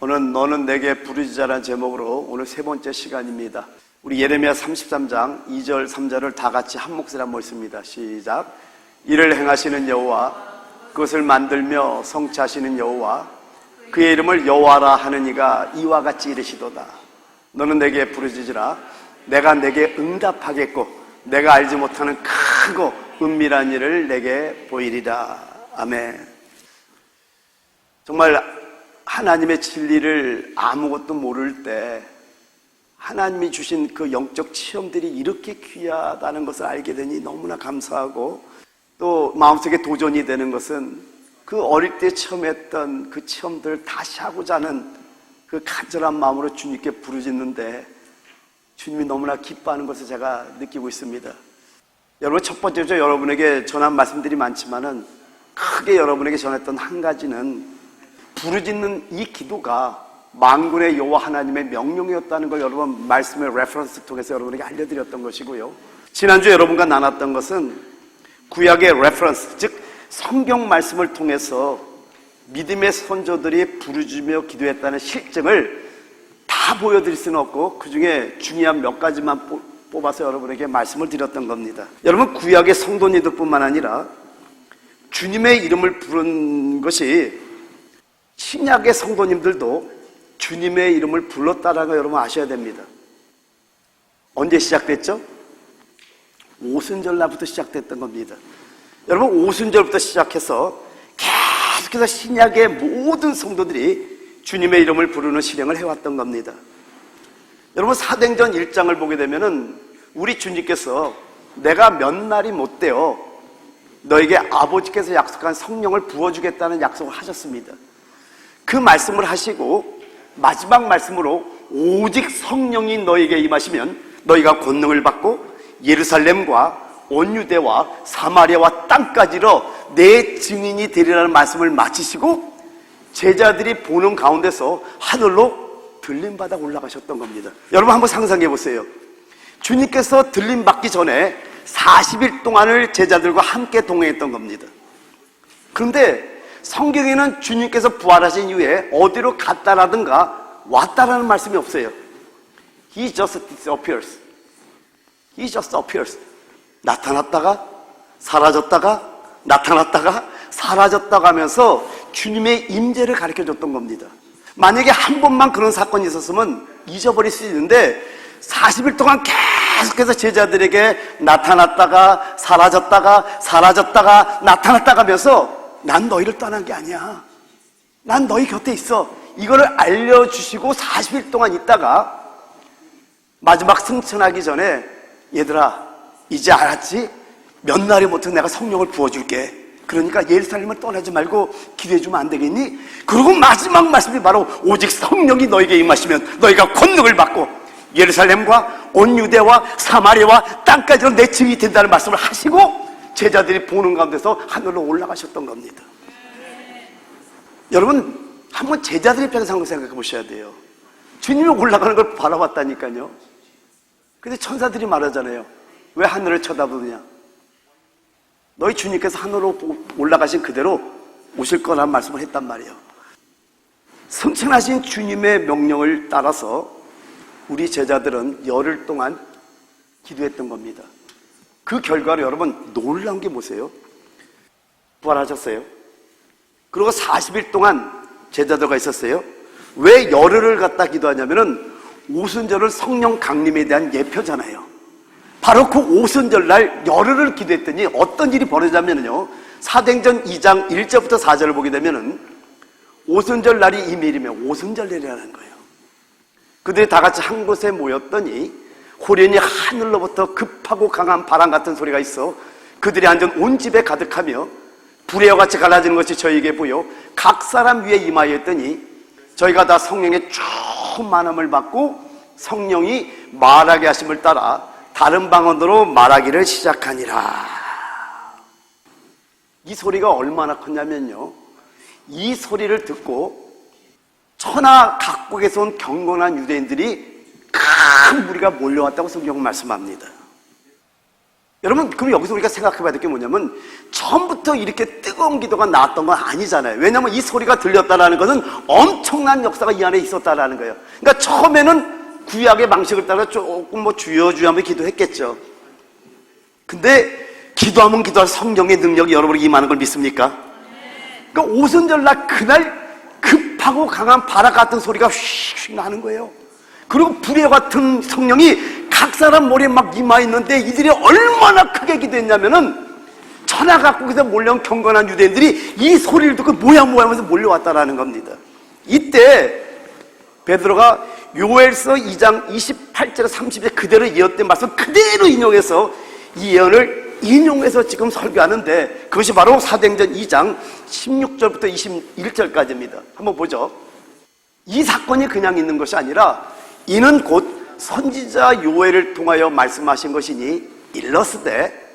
오늘 너는 내게 부르짖으라는 제목으로 오늘 세 번째 시간입니다. 우리 예레미야 33장 2절 3절을 다 같이 한 목소리 한번 읽습니다. 시작. 이를 행하시는 여호와, 그것을 만들며 성취하시는 여호와, 그의 이름을 여호와라 하는 이가 이와 같이 이르시도다. 너는 내게 부르짖으라. 내가 내게 응답하겠고 내가 알지 못하는 크고 은밀한 일을 내게 보이리라. 아멘. 정말 하나님의 진리를 아무것도 모를 때 하나님이 주신 그 영적 체험들이 이렇게 귀하다는 것을 알게 되니 너무나 감사하고, 또 마음속에 도전이 되는 것은 그 어릴 때 체험했던 그 체험들을 다시 하고자 하는 그 간절한 마음으로 주님께 부르짖는데 주님이 너무나 기뻐하는 것을 제가 느끼고 있습니다. 여러분, 첫 번째로 여러분에게 전한 말씀들이 많지만은 크게 여러분에게 전했던 한 가지는 부르짖는 이 기도가 만군의 여호와 하나님의 명령이었다는 걸 여러분 말씀의 레퍼런스 통해서 여러분에게 알려드렸던 것이고요. 지난주에 여러분과 나눴던 것은 구약의 레퍼런스, 즉 성경 말씀을 통해서 믿음의 선조들이 부르짖으며 기도했다는 실증을 다 보여드릴 수는 없고 그 중에 중요한 몇 가지만 뽑아서 여러분에게 말씀을 드렸던 겁니다. 여러분, 구약의 성도님들 뿐만 아니라 주님의 이름을 부른 것이 신약의 성도님들도 주님의 이름을 불렀다라는 걸 여러분 아셔야 됩니다. 언제 시작됐죠? 오순절날부터 시작됐던 겁니다. 여러분, 오순절부터 시작해서 계속해서 신약의 모든 성도들이 주님의 이름을 부르는 실행을 해왔던 겁니다. 여러분, 사도행전 1장을 보게 되면은 우리 주님께서 내가 몇 날이 못 되어 너에게 아버지께서 약속한 성령을 부어주겠다는 약속을 하셨습니다. 그 말씀을 하시고 마지막 말씀으로 오직 성령이 너에게 임하시면 너희가 권능을 받고 예루살렘과 온 유대와 사마리아와 땅까지로 내 증인이 되리라는 말씀을 마치시고 제자들이 보는 가운데서 하늘로 들림받아 올라가셨던 겁니다. 여러분, 한번 상상해 보세요. 주님께서 들림받기 전에 40일 동안을 제자들과 함께 동행했던 겁니다. 그런데 성경에는 주님께서 부활하신 이후에 어디로 갔다라든가 왔다라는 말씀이 없어요. He just disappears. He just appears. 나타났다가 사라졌다가 나타났다가 사라졌다가 하면서 주님의 임재를 가르쳐줬던 겁니다. 만약에 한 번만 그런 사건이 있었으면 잊어버릴 수 있는데 40일 동안 계속해서 제자들에게 나타났다가 사라졌다가 사라졌다가 나타났다가 하면서 난 너희를 떠난 게 아니야. 난 너희 곁에 있어. 이거를 알려주시고 40일 동안 있다가 마지막 승천하기 전에 얘들아, 이제 알았지? 몇 날이 못해 내가 성령을 부어줄게. 그러니까 예루살렘을 떠나지 말고 기도해주면 안 되겠니? 그리고 마지막 말씀이 바로 오직 성령이 너에게 임하시면 너희가 권능을 받고 예루살렘과 온 유대와 사마리아와 땅까지로 내 증인이 된다는 말씀을 하시고 제자들이 보는 가운데서 하늘로 올라가셨던 겁니다. 여러분, 한번 제자들 입장에서 한번 생각해 보셔야 돼요. 주님이 올라가는 걸 바라봤다니까요. 근데 천사들이 말하잖아요. 왜 하늘을 쳐다보느냐? 너희 주님께서 하늘로 올라가신 그대로 오실 거라는 말씀을 했단 말이에요. 승천하신 주님의 명령을 따라서 우리 제자들은 열흘 동안 기도했던 겁니다. 그 결과로 여러분 놀라운 게 뭐세요? 부활하셨어요. 그리고 40일 동안 제자들과 있었어요. 왜 열흘을 갖다 기도하냐면은 오순절은 성령 강림에 대한 예표잖아요. 바로 그 오순절 날 열흘을 기도했더니 어떤 일이 벌어지냐면요, 사도행전 2장 1절부터 4절을 보게 되면은 오순절 날이 이밀이면 오순절날이라는 거예요. 그들이 다 같이 한 곳에 모였더니 호련히 하늘로부터 급하고 강한 바람 같은 소리가 있어 그들이 앉은 온 집에 가득하며 불의 같이 갈라지는 것이 저희에게 보여 각 사람 위에 임하였더니 저희가 다 성령의 충만함을 받고 성령이 말하게 하심을 따라 다른 방언으로 말하기를 시작하니라. 이 소리가 얼마나 컸냐면요, 이 소리를 듣고 천하 각국에서 온 경건한 유대인들이 큰 무리가 몰려왔다고 성경은 말씀합니다. 여러분, 그럼 여기서 우리가 생각해 봐야 될 게 뭐냐면 처음부터 이렇게 뜨거운 기도가 나왔던 건 아니잖아요. 왜냐하면 이 소리가 들렸다라는 것은 엄청난 역사가 이 안에 있었다라는 거예요. 그러니까 처음에는 구약의 방식을 따라 조금 주여 주여 하며 기도했겠죠. 근데 기도하면 기도할 성령의 능력이 여러분에게 임하는 걸 믿습니까? 그러니까 오순절날 그날 급하고 강한 바람 같은 소리가 휙휙 나는 거예요. 그리고 불의 같은 성령이 각 사람 머리에 막 임하 있는데 이들이 얼마나 크게 기도했냐면은 천하 각국에서 몰려온 경건한 유대인들이 이 소리를 듣고 뭐야 하면서 몰려왔다라는 겁니다. 이때 베드로가 요엘서 2장 28절에서 30절 그대로 예언된 말씀 그대로 인용해서 이 예언을 인용해서 지금 설교하는데 그것이 바로 사도행전 2장 16절부터 21절까지입니다. 한번 보죠. 이 사건이 그냥 있는 것이 아니라 이는 곧 선지자 요엘을 통하여 말씀하신 것이니 일렀으되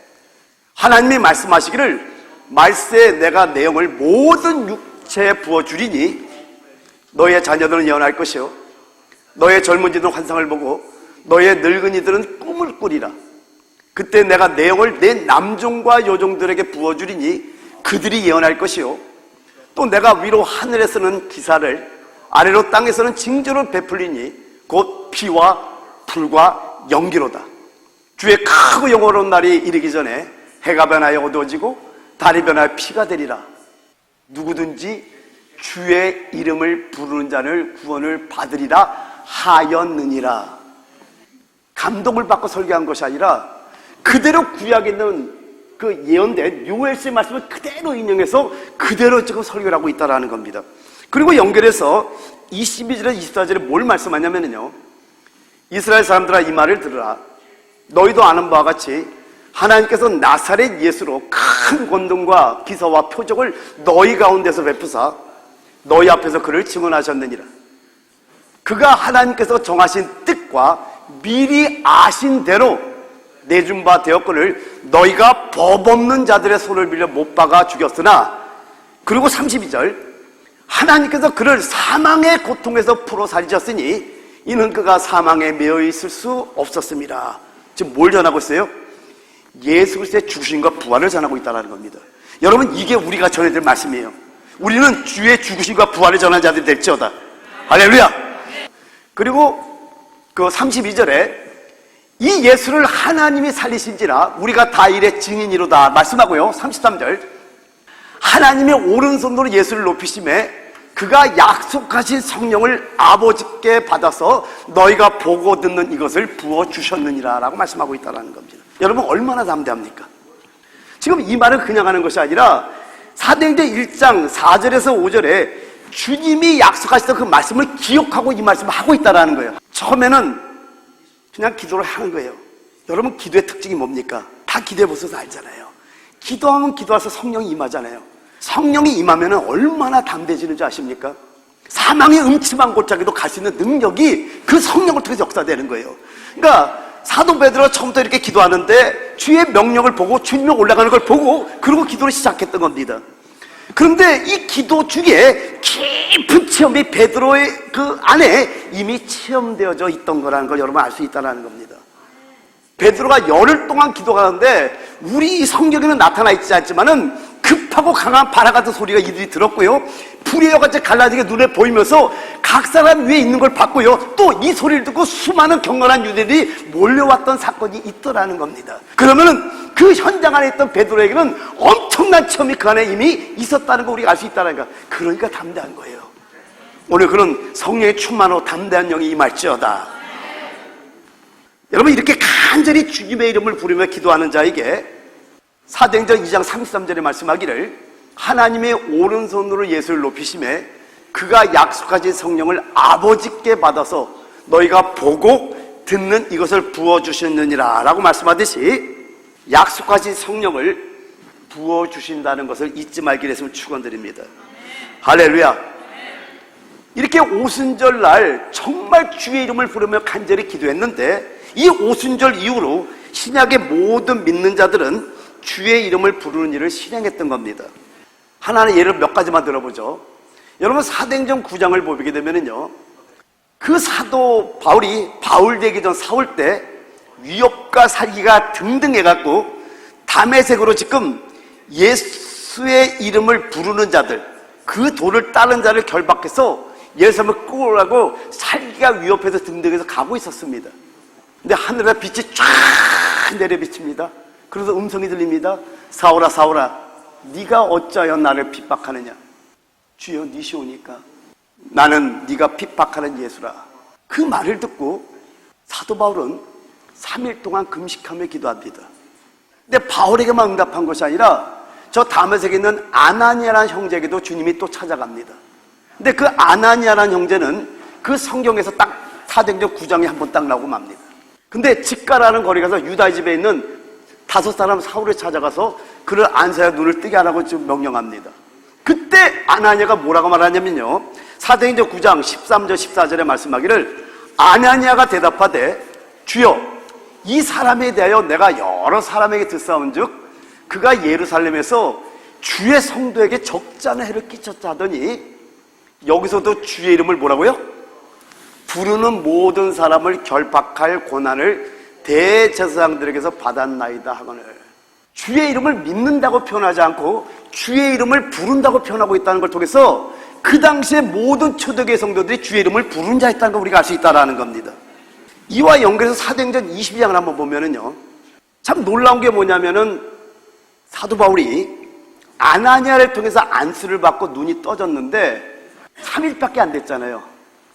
하나님이 말씀하시기를 말세에 내가 내용을 모든 육체에 부어주리니 너의 자녀들은 예언할 것이요 너의 젊은이들은 환상을 보고 너의 늙은이들은 꿈을 꾸리라. 그때 내가 내용을 내 남종과 여종들에게 부어주리니 그들이 예언할 것이요 또 내가 위로 하늘에서는 기사를 아래로 땅에서는 징조를 베풀리니 곧 피와 불과 연기로다. 주의 크고 영원한 날이 이르기 전에 해가 변하여 어두워지고 달이 변하여 피가 되리라. 누구든지 주의 이름을 부르는 자를 구원을 받으리라 하였느니라. 감동을 받고 설교한 것이 아니라 그대로 구약에 있는 그 예언된 요엘서의 말씀을 그대로 인용해서 그대로 지금 설교를 하고 있다는 겁니다. 그리고 연결해서 22절에 24절에 뭘 말씀하냐면요 이스라엘 사람들아 이 말을 들으라. 너희도 아는 바와 같이 하나님께서 나사렛 예수로 큰 권능과 기사와 표적을 너희 가운데서 베푸사 너희 앞에서 그를 증언하셨느니라. 그가 하나님께서 정하신 뜻과 미리 아신 대로 내준 바 되었거늘 너희가 법 없는 자들의 손을 빌려 못 박아 죽였으나 그리고 32절 하나님께서 그를 사망의 고통에서 풀어 살리셨으니 이는 그가 사망에 매여 있을 수 없었습니다. 지금 뭘 전하고 있어요? 예수 그리스도의 죽으심과 부활을 전하고 있다는 겁니다. 여러분 이게 우리가 전해야 될 말씀이에요. 우리는 주의 죽으심과 부활을 전하는 자들이 될지어다. 할렐루야. 그리고 그 32절에 이 예수를 하나님이 살리신지라 우리가 다 일의 증인이로다 말씀하고요. 33절 하나님의 오른손으로 예수를 높이심에 그가 약속하신 성령을 아버지께 받아서 너희가 보고 듣는 이것을 부어주셨느니라 라고 말씀하고 있다는 겁니다. 여러분 얼마나 담대합니까? 지금 이 말은 그냥 하는 것이 아니라 사도행전 1장 4절에서 5절에 주님이 약속하셨던 그 말씀을 기억하고 이 말씀을 하고 있다는 거예요. 처음에는 그냥 기도를 하는 거예요. 여러분 기도의 특징이 뭡니까? 다 기도해 보셔서 알잖아요. 기도하면 기도해서 성령이 임하잖아요. 성령이 임하면 얼마나 담대해지는 줄 아십니까? 사망의 음침한 곳자기도 갈 수 있는 능력이 그 성령을 통해서 역사되는 거예요. 그러니까 사도 베드로가 처음부터 이렇게 기도하는데 주의 명령을 보고 주님이 올라가는 걸 보고 그리고 기도를 시작했던 겁니다. 그런데 이 기도 중에 깊은 체험이 베드로의 그 안에 이미 체험되어져 있던 거라는 걸 여러분 알 수 있다는 겁니다. 베드로가 열흘 동안 기도하는데 우리 성경에는 나타나 있지 않지만은 급하고 강한 바람 같은 소리가 이들이 들었고요. 불의 여같이 갈라지게 눈에 보이면서 각 사람 위에 있는 걸 봤고요. 또 이 소리를 듣고 수많은 경건한 유대들이 몰려왔던 사건이 있더라는 겁니다. 그러면은 그 현장 안에 있던 베드로에게는 엄청난 체험이 그 안에 이미 있었다는 거 우리가 알 수 있다는 거. 그러니까 담대한 거예요. 오늘 그런 성령의 충만으로 담대한 영이 임할지어다. 여러분 이렇게 간절히 주님의 이름을 부르며 기도하는 자에게 사도행전 2장 33절에 말씀하기를 하나님의 오른손으로 예수를 높이심에 그가 약속하신 성령을 아버지께 받아서 너희가 보고 듣는 이것을 부어주셨느니라 라고 말씀하듯이 약속하신 성령을 부어주신다는 것을 잊지 말기를 했으면 축원드립니다. 할렐루야. 이렇게 오순절 날 정말 주의 이름을 부르며 간절히 기도했는데 이 오순절 이후로 신약의 모든 믿는 자들은 주의 이름을 부르는 일을 실행했던 겁니다. 하나는 예를 몇 가지만 들어보죠. 여러분 사도행전 9장을 보게 되면은요, 그 사도 바울이 바울 되기 전 사울 때 위협과 살기가 등등해갖고 담에색으로 지금 예수의 이름을 부르는 자들, 그 도를 따른 자를 결박해서 예루살렘을 끌어오라고 살기가 위협해서 등등해서 가고 있었습니다. 근데 하늘에 빛이 쫙 내려비칩니다. 그래서 음성이 들립니다. 사울아 사울아, 네가 어찌하여 나를 핍박하느냐. 주여 니시오니까 나는 네가 핍박하는 예수라. 그 말을 듣고 사도 바울은 3일 동안 금식하며 기도합니다. 근데 바울에게만 응답한 것이 아니라 저 다메섹에 있는 아나니아라는 형제에게도 주님이 또 찾아갑니다. 근데 그 아나니아라는 형제는 그 성경에서 딱 사도행전 9장에 한 번 딱 나오고 맙니다. 근데 직가라는 거리 가서 유다의 집에 있는 5사람 사울을 찾아가서 그를 안수하여 눈을 뜨게 하라고 지금 명령합니다. 그때 아나니아가 뭐라고 말하냐면요, 사도행전 9장 13절 14절에 말씀하기를 아나니아가 대답하되 주여 이 사람에 대하여 내가 여러 사람에게 듣사온즉 그가 예루살렘에서 주의 성도에게 적잖은 해를 끼쳤다 하더니 여기서도 주의 이름을 뭐라고요? 부르는 모든 사람을 결박할 고난을 대제사장들에게서 받았나이다 하거늘. 주의 이름을 믿는다고 표현하지 않고 주의 이름을 부른다고 표현하고 있다는 걸 통해서 그 당시에 모든 초대교회 성도들이 주의 이름을 부른 자였다는 걸 우리가 알 수 있다는 겁니다. 이와 연결해서 사도행전 22장을 한번 보면은요, 참 놀라운 게 뭐냐면은 사도 바울이 아나니아를 통해서 안수를 받고 눈이 떠졌는데 3일밖에 안 됐잖아요.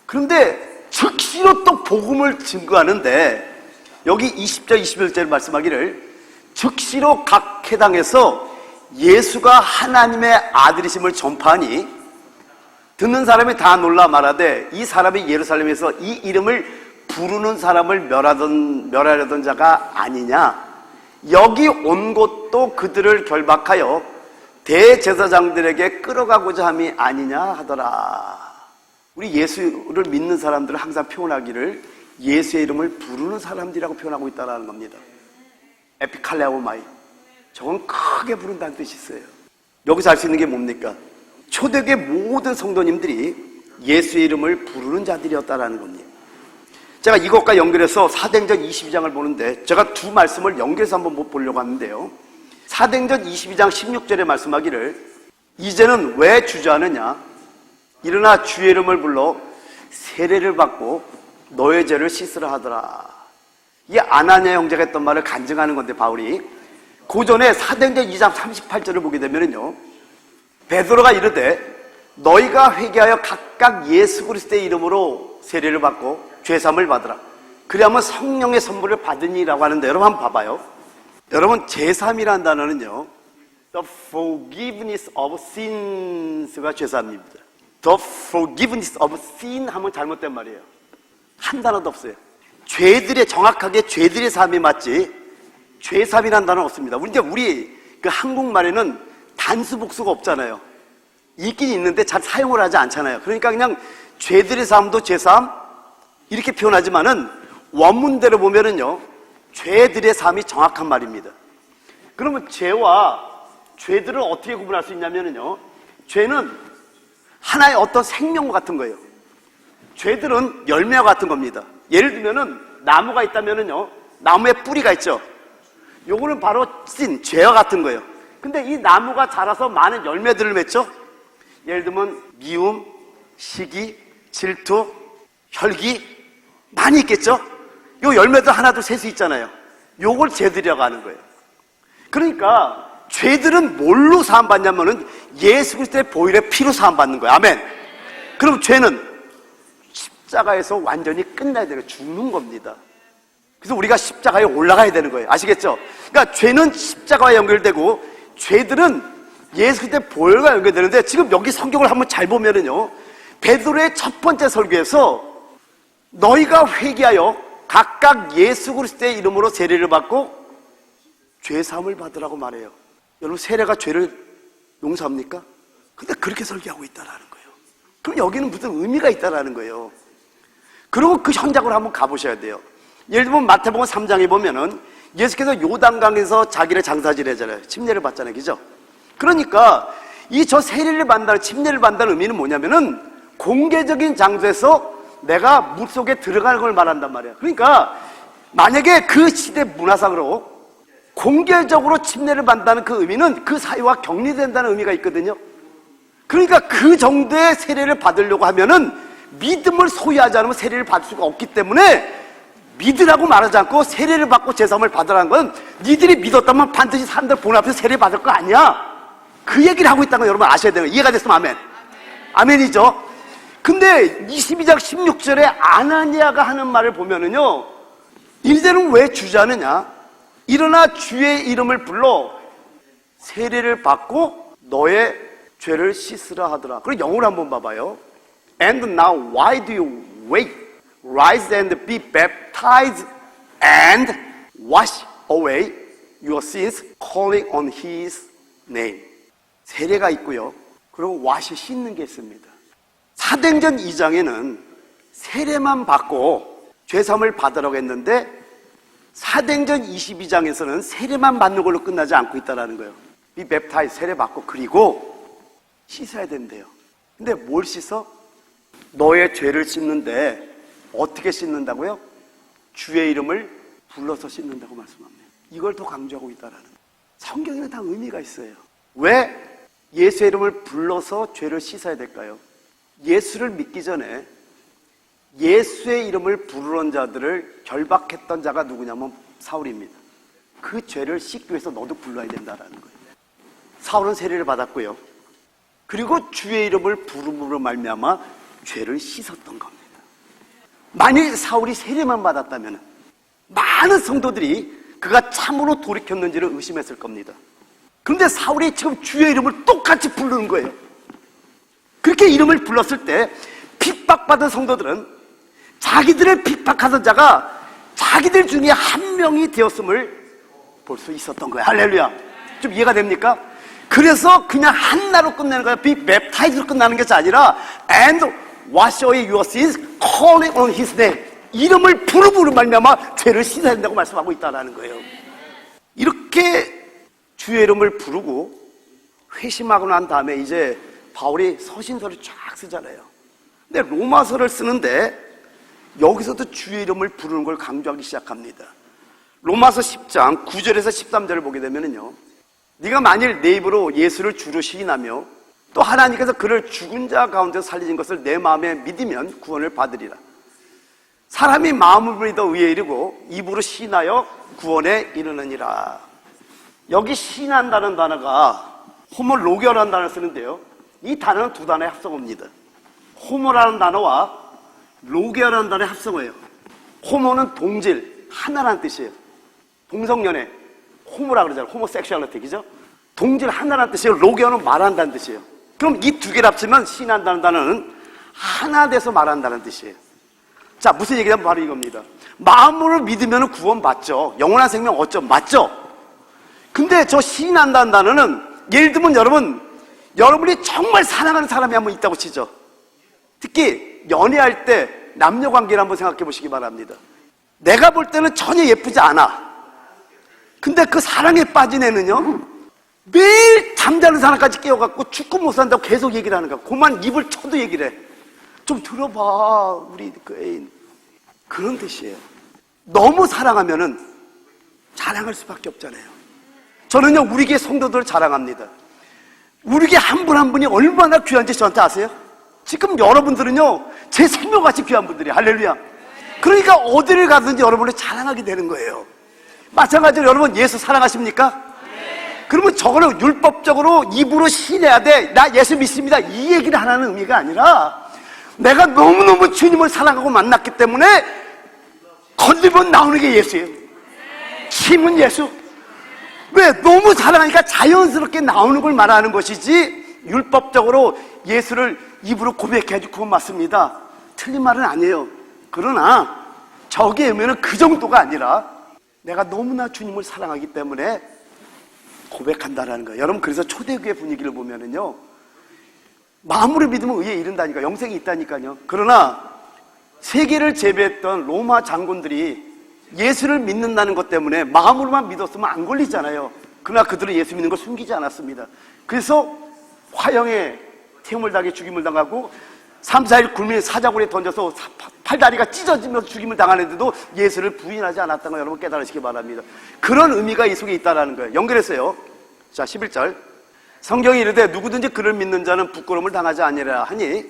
그런데 즉시로 또 복음을 증거하는데 여기 20절 21절을 말씀하기를 즉시로 각 회당에서 예수가 하나님의 아들이심을 전파하니 듣는 사람이 다 놀라 말하되 이 사람이 예루살렘에서 이 이름을 부르는 사람을 멸하려던 자가 아니냐. 여기 온 곳도 그들을 결박하여 대제사장들에게 끌어가고자 함이 아니냐 하더라. 우리 예수를 믿는 사람들은 항상 표현하기를 예수의 이름을 부르는 사람들이라고 표현하고 있다는 겁니다. 에피칼레오마이, 저건 크게 부른다는 뜻이 있어요. 여기서 알 수 있는 게 뭡니까? 초대교회 모든 성도님들이 예수의 이름을 부르는 자들이었다는 겁니다. 제가 이것과 연결해서 사도행전 22장을 보는데 제가 두 말씀을 연결해서 한번 보려고 하는데요, 사도행전 22장 16절에 말씀하기를 이제는 왜 주저하느냐, 일어나 주의 이름을 불러 세례를 받고 너의 죄를 씻으라 하더라. 이 아나니아 형제가 했던 말을 간증하는 건데 바울이 그 전에 사도행전 2장 38절을 보게 되면은요, 베드로가 이르되 너희가 회개하여 각각 예수 그리스도의 이름으로 세례를 받고 죄사함을 받으라. 그리하면 성령의 선물을 받으니라고 하는데 여러분 한번 봐봐요. 여러분 제사함이라는 단어는요, The forgiveness of sins가 죄사함입니다. The forgiveness of sin 하면 잘못된 말이에요. 한 단어도 없어요. 죄들의, 정확하게 죄들의 사함이 맞지 죄사함이라는 단어는 없습니다. 우리 그 한국말에는 단수 복수가 없잖아요. 있긴 있는데 잘 사용을 하지 않잖아요. 그러니까 그냥 죄들의 사함도 죄사함 이렇게 표현하지만은 원문대로 보면은요, 죄들의 사함이 정확한 말입니다. 그러면 죄와 죄들을 어떻게 구분할 수 있냐면은요, 죄는 하나의 어떤 생명과 같은 거예요. 죄들은 열매와 같은 겁니다. 예를 들면은 나무가 있다면은요, 나무에 뿌리가 있죠. 요거는 바로 씬, 죄와 같은 거예요. 근데 이 나무가 자라서 많은 열매들을 맺죠. 예를 들면 미움, 시기, 질투, 혈기 많이 있겠죠. 요 열매들 하나 둘 셀 수 있잖아요. 요걸 죄들이라고 하는 거예요. 그러니까 죄들은 뭘로 사함받냐면은 예수 그리스도의 보혈의 피로 사함받는 거예요. 아멘. 그럼 죄는 십자가에서 완전히 끝나야 되는, 죽는 겁니다. 그래서 우리가 십자가에 올라가야 되는 거예요. 아시겠죠? 그러니까 죄는 십자가와 연결되고 죄들은 예수 그리스도의 보혈과 연결되는데, 지금 여기 성경을 한번 잘 보면은요, 베드로의 첫 번째 설교에서 너희가 회개하여 각각 예수 그리스도의 이름으로 세례를 받고 죄사함을 받으라고 말해요. 여러분, 세례가 죄를 용서합니까? 근데 그렇게 설교하고 있다라는 거예요. 그럼 여기는 무슨 의미가 있다라는 거예요. 그리고 그 현장으로 한번 가보셔야 돼요. 예를 들면 마태복음 3장에 보면은 예수께서 요단강에서 자기를 장사질 하잖아요. 침례를 받잖아요. 그죠? 그러니까 이 저 세례를 받는다는, 침례를 받는다는 의미는 뭐냐면은 공개적인 장소에서 내가 물속에 들어가는 걸 말한단 말이에요. 그러니까 만약에 그 시대 문화상으로 공개적으로 침례를 받는다는 그 의미는 그 사유와 격리된다는 의미가 있거든요. 그러니까 그 정도의 세례를 받으려고 하면은 믿음을 소유하지 않으면 세례를 받을 수가 없기 때문에 믿으라고 말하지 않고 세례를 받고 제사함을 받으라는 건 니들이 믿었다면 반드시 사람들 본 앞에서 세례 받을 거 아니야. 그 얘기를 하고 있다는 거 여러분 아셔야 돼요. 이해가 됐으면 아멘. 아멘이죠. 근데 22장 16절에 아나니아가 하는 말을 보면은요, 이들은 왜 주저하느냐? 일어나 주의 이름을 불러 세례를 받고 너의 죄를 씻으라 하더라. 그리고 영어로 한번 봐봐요. And now why do you wait? Rise and be baptized and wash away your sins, calling on His name. 세례가 있고요. 그리고 wash 씻는 게 있습니다. 사도행전 2장에는 세례만 받고 죄사함을 받으라고 했는데 사도행전 22장에서는 세례만 받는 걸로 끝나지 않고 있다는 거예요. 이 웹타이 세례 받고 그리고 씻어야 된대요. 근데 뭘 씻어? 너의 죄를 씻는데 어떻게 씻는다고요? 주의 이름을 불러서 씻는다고 말씀합니다. 이걸 더 강조하고 있다는 거예요. 성경에는 다 의미가 있어요. 왜 예수의 이름을 불러서 죄를 씻어야 될까요? 예수를 믿기 전에 예수의 이름을 부르는 자들을 결박했던 자가 누구냐면 사울입니다. 그 죄를 씻기 위해서 너도 불러야 된다는 거예요. 사울은 세례를 받았고요. 그리고 주의 이름을 부름으로 말미암아 죄를 씻었던 겁니다. 만일 사울이 세례만 받았다면 많은 성도들이 그가 참으로 돌이켰는지를 의심했을 겁니다. 그런데 사울이 지금 주의 이름을 똑같이 부르는 거예요. 그렇게 이름을 불렀을 때 핍박받은 성도들은 자기들을 핍박하던 자가 자기들 중에 한 명이 되었음을 볼 수 있었던 거예요. 할렐루야. 좀 이해가 됩니까? 그래서 그냥 한나로 끝내는 거예요. be baptized로 끝나는 것이 아니라 and wash away your sins, calling on His name. 이름을 부르므로 말미암아 죄를 씻어야 된다고 말씀하고 있다는 거예요. 이렇게 주의 이름을 부르고 회심하고 난 다음에 이제 바울이 서신서를 쫙 쓰잖아요. 근데 로마서를 쓰는데 여기서도 주의 이름을 부르는 걸 강조하기 시작합니다. 로마서 10장 9절에서 13절을 보게 되면요, 네가 만일 내 입으로 예수를 주로 시인하며 또 하나님께서 그를 죽은 자 가운데서 살리신 것을 내 마음에 믿으면 구원을 받으리라. 사람이 마음으로 믿어 의에 이르고 입으로 시인하여 구원에 이르느니라. 여기 시인한다는 단어가 호모로게라는 단어를 쓰는데요, 이 단어는 두 단어의 합성어입니다. 호모라는 단어와 로게라는 단어의 합성어예요. 호모는 동질, 하나라는 뜻이에요. 동성연애, 호모라 그러잖아요. 호모섹슈얼리티, 그죠? 동질 하나라는 뜻이에요. 로게어는 말한다는 뜻이에요. 그럼 이 두 개를 합치면 시인한다는 단어는 하나 돼서 말한다는 뜻이에요. 자, 무슨 얘기냐면 바로 이겁니다. 마음으로 믿으면 구원 받죠. 영원한 생명 얻죠. 맞죠? 근데 저 시인한다는 단어는 예를 들면 여러분이 정말 사랑하는 사람이 한 번 있다고 치죠. 특히 연애할 때 남녀 관계를 한번 생각해 보시기 바랍니다. 내가 볼 때는 전혀 예쁘지 않아. 근데 그 사랑에 빠진 애는요, 매일 잠자는 사람까지 깨워갖고 축구 못 산다고 계속 얘기를 하는 거야. 그만 입을 쳐도 얘기를 해. 좀 들어봐, 우리 그 애인. 그런 뜻이에요. 너무 사랑하면은 자랑할 수밖에 없잖아요. 저는요, 우리 교회 성도들을 자랑합니다. 우리 교회 한 분 한 분이 얼마나 귀한지 저한테 아세요? 지금 여러분들은요, 제 생명같이 귀한 분들이에요. 할렐루야. 그러니까 어디를 가든지 여러분을 자랑하게 되는 거예요. 마찬가지로 여러분 예수 사랑하십니까? 그러면 저거는 율법적으로 입으로 시인해야 돼. 나 예수 믿습니다. 이 얘기를 하라는 의미가 아니라 내가 너무너무 주님을 사랑하고 만났기 때문에 건드리면 나오는 게 예수예요. 힘은 예수. 왜? 너무 사랑하니까 자연스럽게 나오는 걸 말하는 것이지 율법적으로 예수를 입으로 고백해야지 그건 맞습니다. 틀린 말은 아니에요. 그러나 저기에 의미는 그 정도가 아니라 내가 너무나 주님을 사랑하기 때문에 고백한다라는 거예요. 여러분, 그래서 초대교회 분위기를 보면은요, 마음으로 믿으면 의에 이른다니까, 영생이 있다니까요. 그러나 세계를 제패했던 로마 장군들이 예수를 믿는다는 것 때문에 마음으로만 믿었으면 안 걸리잖아요. 그러나 그들은 예수 믿는 걸 숨기지 않았습니다. 그래서 화형에 태움을 당해 죽임을 당하고 3, 4일 굶는 사자굴에 던져서 팔다리가 찢어지면서 죽임을 당하는데도 예수를 부인하지 않았다는 걸 여러분 깨달으시기 바랍니다. 그런 의미가 이 속에 있다는 거예요. 연결했어요. 자, 11절. 성경이 이르되 누구든지 그를 믿는 자는 부끄러움을 당하지 아니라 하니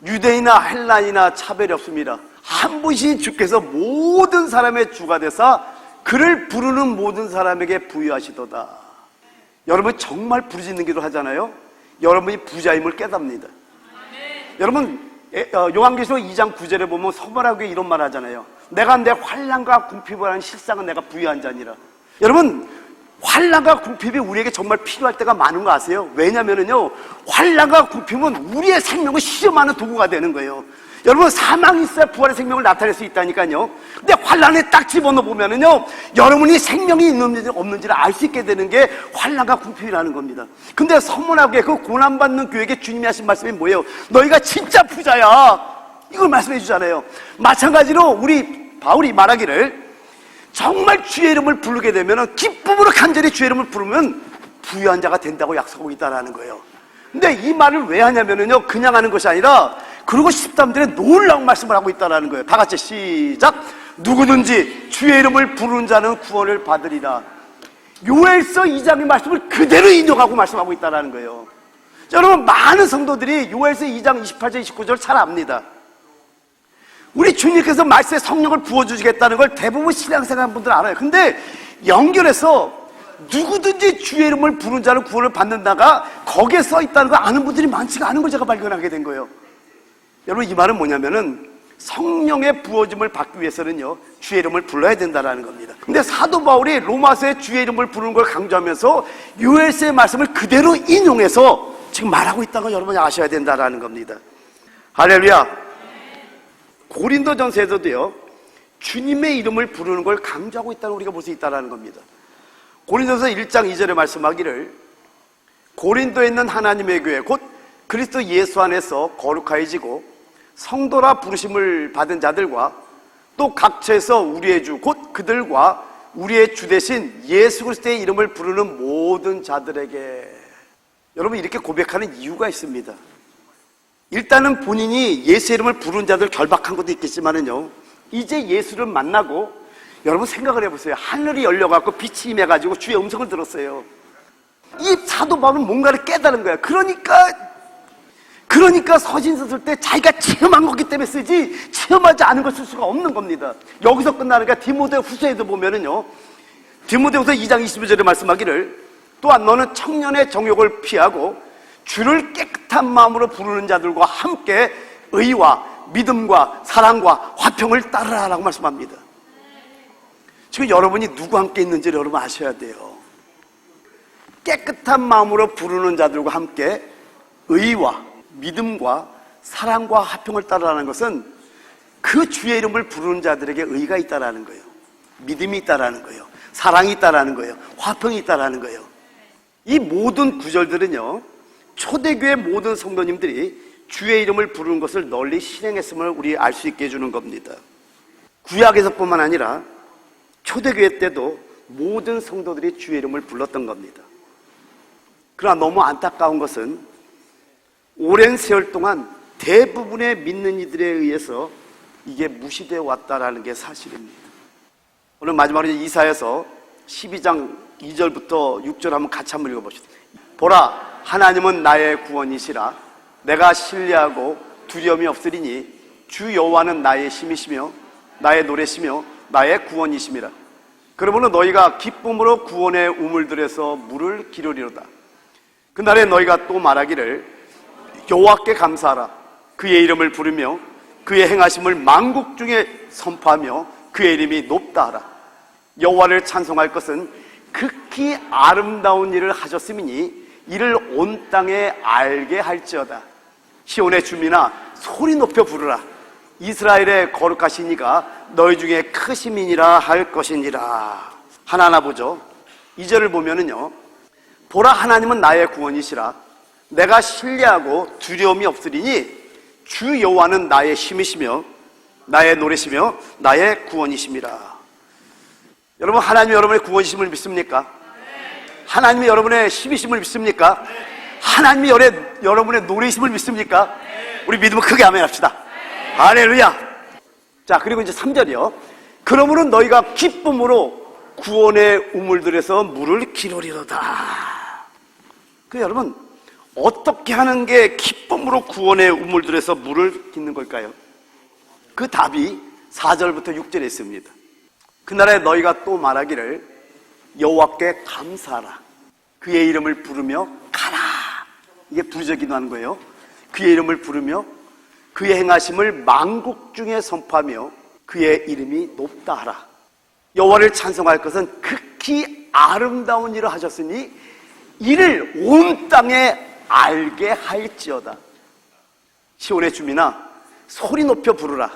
유대인이나 헬라인이나 차별이 없습니다. 한 분씩 주께서 모든 사람의 주가 되사 그를 부르는 모든 사람에게 부여하시도다. 여러분 정말 부르짖는 기도 하잖아요. 여러분이 부자임을 깨닫습니다. 여러분 요한계시록 2장 9절에 보면 서머라교에 이런 말 하잖아요. 내가 내 환난과 궁핍을 하는 실상은 내가 부여한 자니라. 여러분 환난과 궁핍이 우리에게 정말 필요할 때가 많은 거 아세요? 왜냐면은요 환난과 궁핍은 우리의 생명을 시험하는 도구가 되는 거예요. 여러분 사망이 있어야 부활의 생명을 나타낼 수 있다니까요. 근데 환난에 딱 집어넣어 보면은요 여러분이 생명이 있는지 없는지를 알 수 있게 되는 게 환난과 궁핍이라는 겁니다. 근데 선문하게 그 고난받는 교회에게 주님이 하신 말씀이 뭐예요? 너희가 진짜 부자야, 이걸 말씀해 주잖아요. 마찬가지로 우리 바울이 말하기를 정말 주의 이름을 부르게 되면 기쁨으로 간절히 주의 이름을 부르면 부유한 자가 된다고 약속하고 있다는 거예요. 근데 이 말을 왜 하냐면요 그냥 하는 것이 아니라 그리고 13절에 놀라운 말씀을 하고 있다는 거예요. 다 같이 시작. 누구든지 주의 이름을 부르는 자는 구원을 받으리라. 요엘서 2장의 말씀을 그대로 인용하고 말씀하고 있다는 거예요. 자, 여러분 많은 성도들이 요엘서 2장 28절 29절 잘 압니다. 우리 주님께서 말씀에 성령을 부어주시겠다는 걸 대부분 신앙생활 분들 알아요. 근데 연결해서 누구든지 주의 이름을 부르는 자는 구원을 받는다가 거기에 써 있다는 걸 아는 분들이 많지가 않은 걸 제가 발견하게 된 거예요. 여러분 이 말은 뭐냐면은 성령의 부어짐을 받기 위해서는요 주의 이름을 불러야 된다는 겁니다. 근데 사도 바울이 로마서에 주의 이름을 부르는 걸 강조하면서 요엘서의 말씀을 그대로 인용해서 지금 말하고 있다는 걸 여러분이 아셔야 된다는 겁니다. 할렐루야. 고린도전서에서도요 주님의 이름을 부르는 걸 강조하고 있다는 걸 우리가 볼 수 있다는 겁니다. 고린도전서 1장 2절에 말씀하기를 고린도에 있는 하나님의 교회 곧 그리스도 예수 안에서 거룩하여지고 성도라 부르심을 받은 자들과 또 각처에서 우리의 주 곧 그들과 우리의 주 대신 예수 그리스도의 이름을 부르는 모든 자들에게. 여러분 이렇게 고백하는 이유가 있습니다. 일단은 본인이 예수 이름을 부르는 자들 결박한 것도 있겠지만은요 이제 예수를 만나고 여러분 생각을 해보세요. 하늘이 열려갖고 빛이 임해가지고 주의 음성을 들었어요. 이 사도 바울은 뭔가를 깨달은 거야. 그러니까 서신서 쓸 때 자기가 체험한 거기 때문에 쓰지 체험하지 않은 걸 쓸 수가 없는 겁니다. 여기서 끝나는 게 디모데 후서에도 보면은요 디모데 후서 2장 25절에 말씀하기를 또한 너는 청년의 정욕을 피하고 주를 깨끗한 마음으로 부르는 자들과 함께 의와 믿음과 사랑과 화평을 따르라라고 말씀합니다. 지금 여러분이 누구와 함께 있는지를 여러분 아셔야 돼요. 깨끗한 마음으로 부르는 자들과 함께 의와 믿음과 사랑과 화평을 따르라는 것은 그 주의 이름을 부르는 자들에게 의가 있다라는 거예요. 믿음이 있다라는 거예요. 사랑이 있다라는 거예요. 화평이 있다라는 거예요. 이 모든 구절들은요 초대교회 모든 성도님들이 주의 이름을 부르는 것을 널리 실행했음을 우리 알 수 있게 해주는 겁니다. 구약에서뿐만 아니라 초대교회 때도 모든 성도들이 주의 이름을 불렀던 겁니다. 그러나 너무 안타까운 것은 오랜 세월 동안 대부분의 믿는 이들에 의해서 이게 무시되어 왔다라는 게 사실입니다. 오늘 마지막으로 이사야서 12장 2절부터 6절 한번 같이 한번 읽어봅시다. 보라, 하나님은 나의 구원이시라. 내가 신뢰하고 두려움이 없으리니 주 여호와는 나의 힘이시며 나의 노래시며 나의 구원이심이라. 그러므로 너희가 기쁨으로 구원의 우물들에서 물을 기르리로다. 그날에 너희가 또 말하기를 여호와께 감사하라. 그의 이름을 부르며 그의 행하심을 만국 중에 선포하며 그의 이름이 높다 하라. 여호와를 찬송할 것은 극히 아름다운 일을 하셨음이니 이를 온 땅에 알게 할지어다. 시온의 주민아 소리 높여 부르라. 이스라엘의 거룩하신 이가 너희 중에 크심이니라 할 것이니라. 하나하나 보죠. 2절을 보면은요 보라, 하나님은 나의 구원이시라. 내가 신뢰하고 두려움이 없으리니 주 여호와는 나의 힘이시며 나의 노래시며 나의 구원이심이라. 여러분 하나님이 여러분의 구원이심을 믿습니까? 하나님이 여러분의 힘이심을 믿습니까? 하나님이 여러분의 노래이심을 믿습니까? 우리 믿으면 크게 아멘 합시다. 할렐루야. 자, 그리고 이제 3절이요. 그러므로 너희가 기쁨으로 구원의 우물들에서 물을 기르리로다. 여러분, 어떻게 하는 게 기쁨으로 구원의 우물들에서 물을 깃는 걸까요? 그 답이 4절부터 6절에 있습니다. 그날에 너희가 또 말하기를 여호와께 감사하라. 그의 이름을 부르며 가라. 이게 부르짖어 기도하는 거예요. 그의 이름을 부르며 그의 행하심을 만국 중에 선포하며 그의 이름이 높다 하라. 여호와를 찬송할 것은 극히 아름다운 일을 하셨으니 이를 온 땅에 알게 할지어다. 시온의 주민아, 소리 높여 부르라.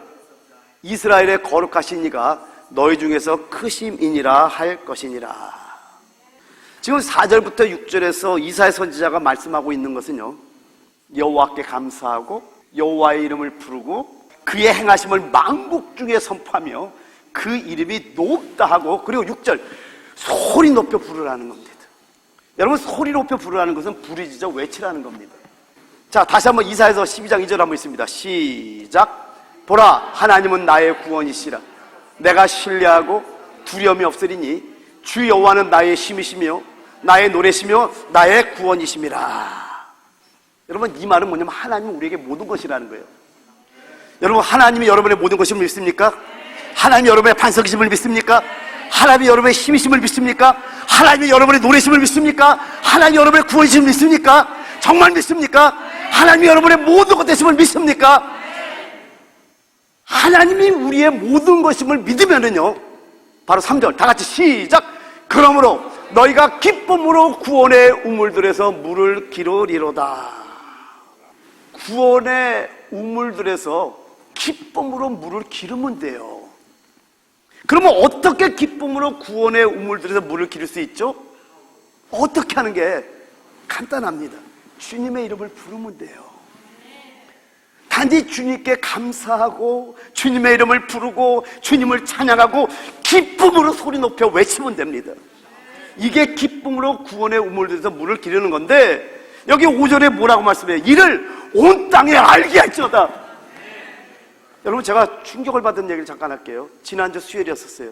이스라엘의 거룩하신 이가 너희 중에서 크심이니라 할 것이니라. 지금 4절부터 6절에서 이사야 선지자가 말씀하고 있는 것은요, 여호와께 감사하고 여호와의 이름을 부르고 그의 행하심을 만국 중에 선포하며 그 이름이 높다 하고, 그리고 6절 소리 높여 부르라는 겁니다. 여러분, 소리 높여 부르라는 것은 부르짖어 외치라는 겁니다. 자, 다시 한번 이사야서 12장 2절 한번 있습니다. 시작. 보라, 하나님은 나의 구원이시라. 내가 신뢰하고 두려움이 없으리니 주 여호와는 나의 힘이시며 나의 노래시며 나의 구원이심이라. 여러분, 이 말은 뭐냐면 하나님은 우리에게 모든 것이라는 거예요. 여러분, 하나님이 여러분의 모든 것임을 믿습니까? 하나님이 여러분의 반석이심을 믿습니까? 하나님이 여러분의 힘이심을 믿습니까? 하나님이 여러분의 노래심을 믿습니까? 하나님이 여러분의 구원이심을 믿습니까? 정말 믿습니까? 하나님이 여러분의 모든 것 되심을 믿습니까? 하나님이 우리의 모든 것임을 믿으면은요, 바로 3절 다 같이 시작. 그러므로 너희가 기쁨으로 구원의 우물들에서 물을 기르리로다. 구원의 우물들에서 기쁨으로 물을 기르면 돼요. 그러면 어떻게 기쁨으로 구원의 우물들에서 물을 기를 수 있죠? 어떻게 하는 게 간단합니다. 주님의 이름을 부르면 돼요. 단지 주님께 감사하고 주님의 이름을 부르고 주님을 찬양하고 기쁨으로 소리 높여 외치면 됩니다. 이게 기쁨으로 구원의 우물들에서 물을 기르는 건데, 여기 5절에 뭐라고 말씀해요? 이를 온 땅에 알게 할지어다. 여러분, 제가 충격을 받은 얘기를 잠깐 할게요. 지난주 수요일이었었어요.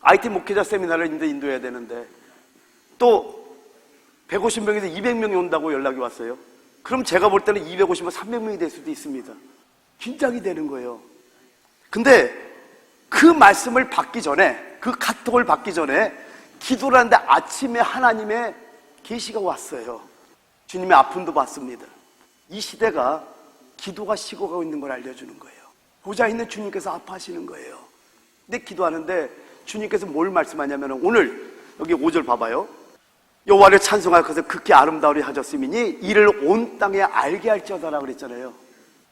IT 목회자 세미나를 인도해야 되는데 또 150명에서 200명이 온다고 연락이 왔어요. 그럼 제가 볼 때는 250명, 300명이 될 수도 있습니다. 긴장이 되는 거예요. 근데 그 말씀을 받기 전에, 그 카톡을 받기 전에 기도를 하는데 아침에 하나님의 계시가 왔어요. 주님의 아픔도 봤습니다. 이 시대가 기도가 식어가고 있는 걸 알려주는 거예요. 보좌 있는 주님께서 아파하시는 거예요. 근데 기도하는데 주님께서 뭘 말씀하냐면, 오늘 여기 5절 봐봐요. 여호와를 찬송할 것은 극히 아름다우리 하셨음이니 이를 온 땅에 알게 할지어다라고 그랬잖아요.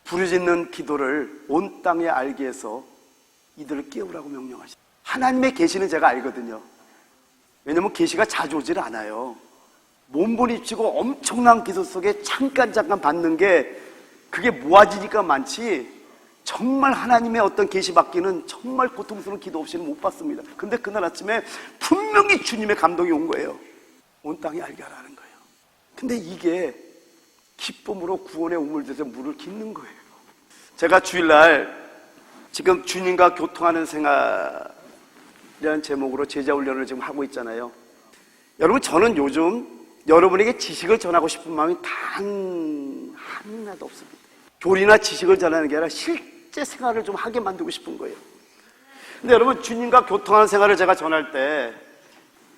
부르짖는 기도를 온 땅에 알게 해서 이들을 깨우라고 명령하시죠. 하나님의 계시는 제가 알거든요. 왜냐면 계시가 자주 오질 않아요. 몸부림치고 엄청난 기도 속에 잠깐 받는 게 그게 모아지니까 많지, 정말 하나님의 어떤 계시 받기는 정말 고통스러운 기도 없이는 못 받습니다. 근데 그날 아침에 분명히 주님의 감동이 온 거예요. 온 땅에 알게 하라는 거예요. 근데 이게 기쁨으로 구원의 우물들에서 물을 깃는 거예요. 제가 주일날 지금 주님과 교통하는 생활이라는 제목으로 제자훈련을 지금 하고 있잖아요. 여러분, 저는 요즘 여러분에게 지식을 전하고 싶은 마음이 단 하나도 없습니다. 교리나 지식을 전하는 게 아니라 실제 생활을 좀 하게 만들고 싶은 거예요. 근데 여러분, 주님과 교통하는 생활을 제가 전할 때,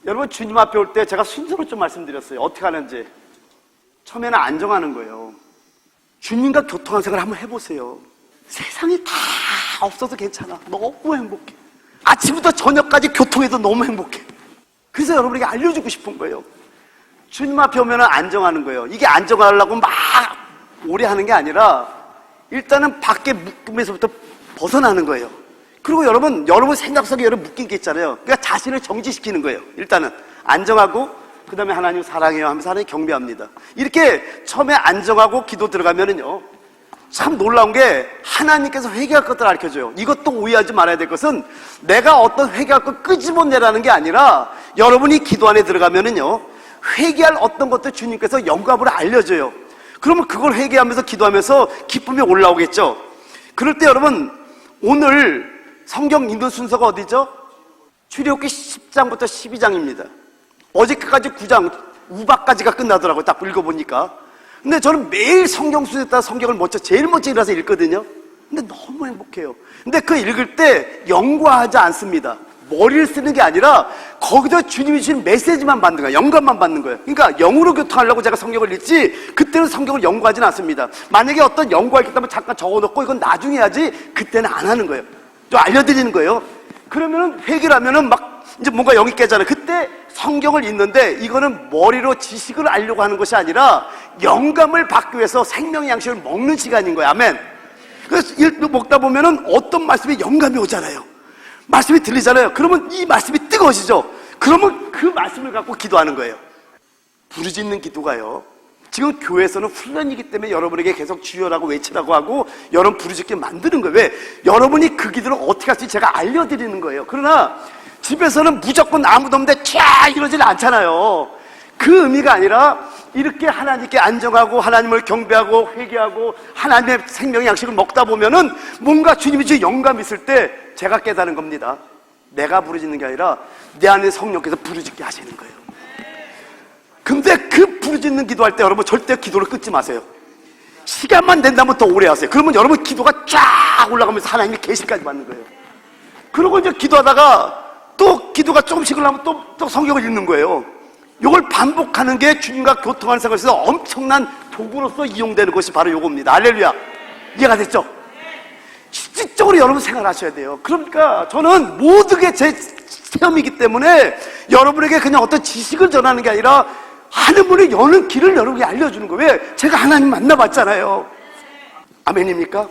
여러분, 주님 앞에 올 때 제가 순서로 좀 말씀드렸어요. 어떻게 하는지. 처음에는 안정하는 거예요. 주님과 교통하는 생활을 한번 해보세요. 세상이 다 없어도 괜찮아. 너무 행복해. 아침부터 저녁까지 교통해도 너무 행복해. 그래서 여러분에게 알려주고 싶은 거예요. 주님 앞에 오면 안정하는 거예요. 이게 안정하려고 막 오래 하는 게 아니라 일단은 밖에 묶임에서부터 벗어나는 거예요. 그리고 여러분 생각 속에 여러분 묶인 게 있잖아요. 그러니까 자신을 정지시키는 거예요. 일단은 안정하고, 그 다음에 하나님 사랑해요 하면서 하나님 경배합니다. 이렇게 처음에 안정하고 기도 들어가면은요, 참 놀라운 게 하나님께서 회개할 것들을 가르쳐줘요. 이것도 오해하지 말아야 될 것은 내가 어떤 회개할 것 끄집어내라는 게 아니라, 여러분이 기도 안에 들어가면은요, 회개할 어떤 것도 주님께서 영감으로 알려줘요. 그러면 그걸 회개하면서 기도하면서 기쁨이 올라오겠죠. 그럴 때 여러분, 오늘 성경 읽는 순서가 어디죠? 출애굽기 10장부터 12장입니다. 어저께까지 9장 우박까지가 끝나더라고요. 딱 읽어보니까. 근데 저는 매일 성경 순서에 따라 성경을 제일 먼저 일어나서 읽거든요. 근데 너무 행복해요. 근데 그 읽을 때 연구하지 않습니다. 머리를 쓰는 게 아니라 거기서 주님이 주신 메시지만 받는 거예요. 영감만 받는 거예요. 그러니까 영으로 교통하려고 제가 성경을 읽지 그때는 성경을 연구하지는 않습니다. 만약에 어떤 연구할 게 있다면 잠깐 적어놓고 이건 나중에 해야지 그때는 안 하는 거예요. 좀 알려드리는 거예요. 그러면은 회개를 하면은 막 이제 뭔가 영이 깨잖아요. 그때 성경을 읽는데 이거는 머리로 지식을 알려고 하는 것이 아니라 영감을 받기 위해서 생명의 양식을 먹는 시간인 거예요. 아멘. 그래서 먹다 보면은 어떤 말씀에 영감이 오잖아요. 말씀이 들리잖아요. 그러면 이 말씀이 뜨거워지죠. 그러면 그 말씀을 갖고 기도하는 거예요. 부르짖는 기도가요. 지금 교회에서는 훈련이기 때문에 여러분에게 계속 주여라고 외치라고 하고 여러분 부르짖게 만드는 거예요. 왜? 여러분이 그 기도를 어떻게 할지 제가 알려드리는 거예요. 그러나 집에서는 무조건 아무도 없는데 쫙 이러질 않잖아요. 그 의미가 아니라 이렇게 하나님께 안정하고 하나님을 경배하고 회개하고 하나님의 생명의 양식을 먹다 보면은 뭔가 주님이 주신 영감이 있을 때 제가 깨달은 겁니다. 내가 부르짖는 게 아니라 내 안에 성령께서 부르짖게 하시는 거예요. 근데 그 부르짖는 기도할 때 여러분 절대 기도를 끊지 마세요. 시간만 된다면 더 오래 하세요. 그러면 여러분 기도가 쫙 올라가면서 하나님의 계시까지 받는 거예요. 그리고 이제 기도하다가 또 기도가 조금씩 올라가면 또 성경을 읽는 거예요. 이걸 반복하는 게 주님과 교통하는 생활에서 엄청난 도구로서 이용되는 것이 바로 이겁니다. 할렐루야. 이해가 됐죠? 실질적으로 여러분 생활하셔야 돼요. 그러니까 저는 모든 게 제 체험이기 때문에 여러분에게 그냥 어떤 지식을 전하는 게 아니라 하늘문을 여는 길을 여러분이 알려주는 거예요. 왜? 제가 하나님 만나봤잖아요. 아멘입니까?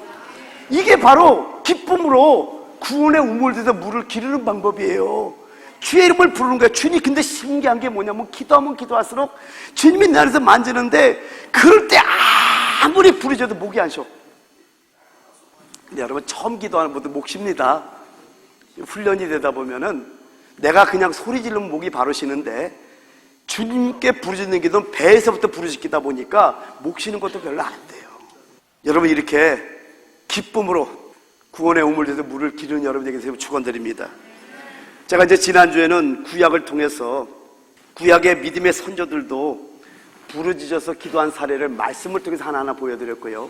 이게 바로 기쁨으로 구원의 우물에서 물을 기르는 방법이에요. 주의 이름을 부르는 거예요. 주님, 근데 신기한 게 뭐냐면 기도하면 기도할수록 주님이 내 안에서 만지는데 그럴 때 아무리 부르짖어도 목이 안 쉬어. 근데 여러분 처음 기도하는 분들 목 쉽니다. 훈련이 되다 보면은 내가 그냥 소리 지르면 목이 바로 쉬는데 주님께 부르짖는 기도는 배에서부터 부르짖기다 보니까 목 쉬는 것도 별로 안 돼요. 여러분 이렇게 기쁨으로 구원의 우물에서 물을 기르는 여러분에게 축원드립니다. 제가 이제 지난주에는 구약을 통해서 구약의 믿음의 선조들도 부르짖어서 기도한 사례를 말씀을 통해서 하나하나 보여드렸고요.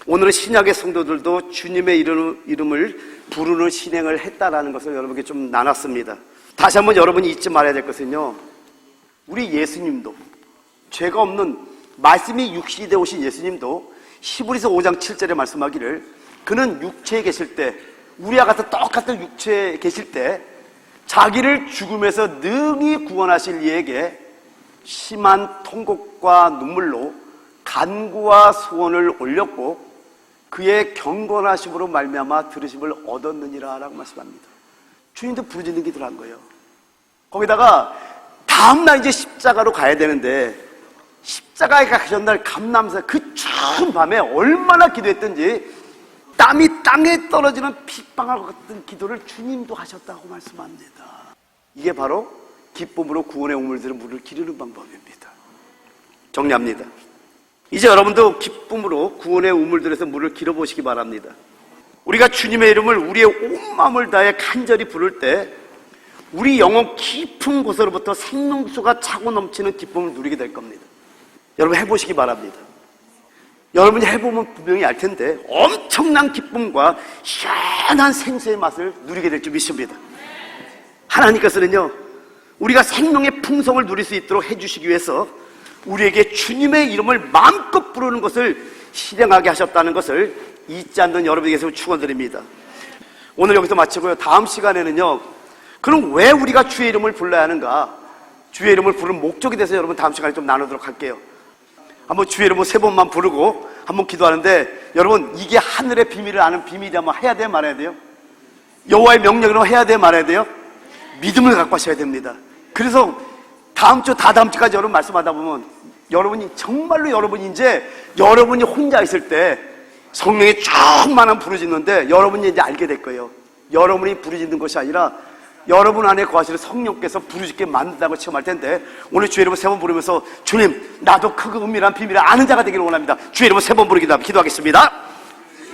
오늘은 신약의 성도들도 주님의 이름을 부르는 신행을 했다라는 것을 여러분께 좀 나눴습니다. 다시 한번 여러분이 잊지 말아야 될 것은요, 우리 예수님도 죄가 없는 말씀이 육신이 되어 오신 예수님도 히브리서 5장 7절에 말씀하기를 그는 육체에 계실 때 우리와 같은 똑같은 육체에 계실 때 자기를 죽음에서 능히 구원하실 이에게 심한 통곡과 눈물로 간구와 소원을 올렸고 그의 경건하심으로 말미암아 들으심을 얻었느니라 라고 말씀합니다. 주님도 부르짖는 기도를 한 거예요. 거기다가 다음날 이제 십자가로 가야 되는데 십자가에 가기 전날 감람사 그 추운 밤에 얼마나 기도했던지 땀이 땅에 떨어지는 핏방울 같은 기도를 주님도 하셨다고 말씀합니다. 이게 바로 기쁨으로 구원의 우물들은 물을 기르는 방법입니다. 정리합니다. 이제 여러분도 기쁨으로 구원의 우물들에서 물을 길어보시기 바랍니다. 우리가 주님의 이름을 우리의 온 마음을 다해 간절히 부를 때 우리 영혼 깊은 곳으로부터 생명수가 차고 넘치는 기쁨을 누리게 될 겁니다. 여러분 해보시기 바랍니다. 여러분이 해보면 분명히 알 텐데 엄청난 기쁨과 시원한 생수의 맛을 누리게 될 줄 믿습니다. 하나님께서는요, 우리가 생명의 풍성을 누릴 수 있도록 해주시기 위해서 우리에게 주님의 이름을 마음껏 부르는 것을 실행하게 하셨다는 것을 잊지 않는 여러분에게서 축원드립니다. 오늘 여기서 마치고요. 다음 시간에는요, 그럼 왜 우리가 주의 이름을 불러야 하는가? 주의 이름을 부르는 목적에 대해서 여러분 다음 시간에 좀 나누도록 할게요. 한번 주의 이름을 3번만 부르고 한번 기도하는데 여러분 이게 하늘의 비밀을 아는 비밀이라면 해야 돼요, 말아야 돼요? 여호와의 명령으로 해야 돼요, 말아야 돼요? 믿음을 갖고 하셔야 됩니다. 그래서 다음 주까지 여러분 말씀하다 보면 여러분이 정말로 여러분이 이제 여러분이 혼자 있을 때 성령이 충만한 부르짖는데 여러분이 이제 알게 될 거예요. 여러분이 부르짖는 것이 아니라 여러분 안에 거하시는 성령께서 부르짖게 만든다고 체험할 텐데 오늘 주의 이름을 3번 부르면서 주님 나도 크고 은밀한 비밀을 아는 자가 되기를 원합니다. 주의 이름을 3번 부르기도 기도하겠습니다.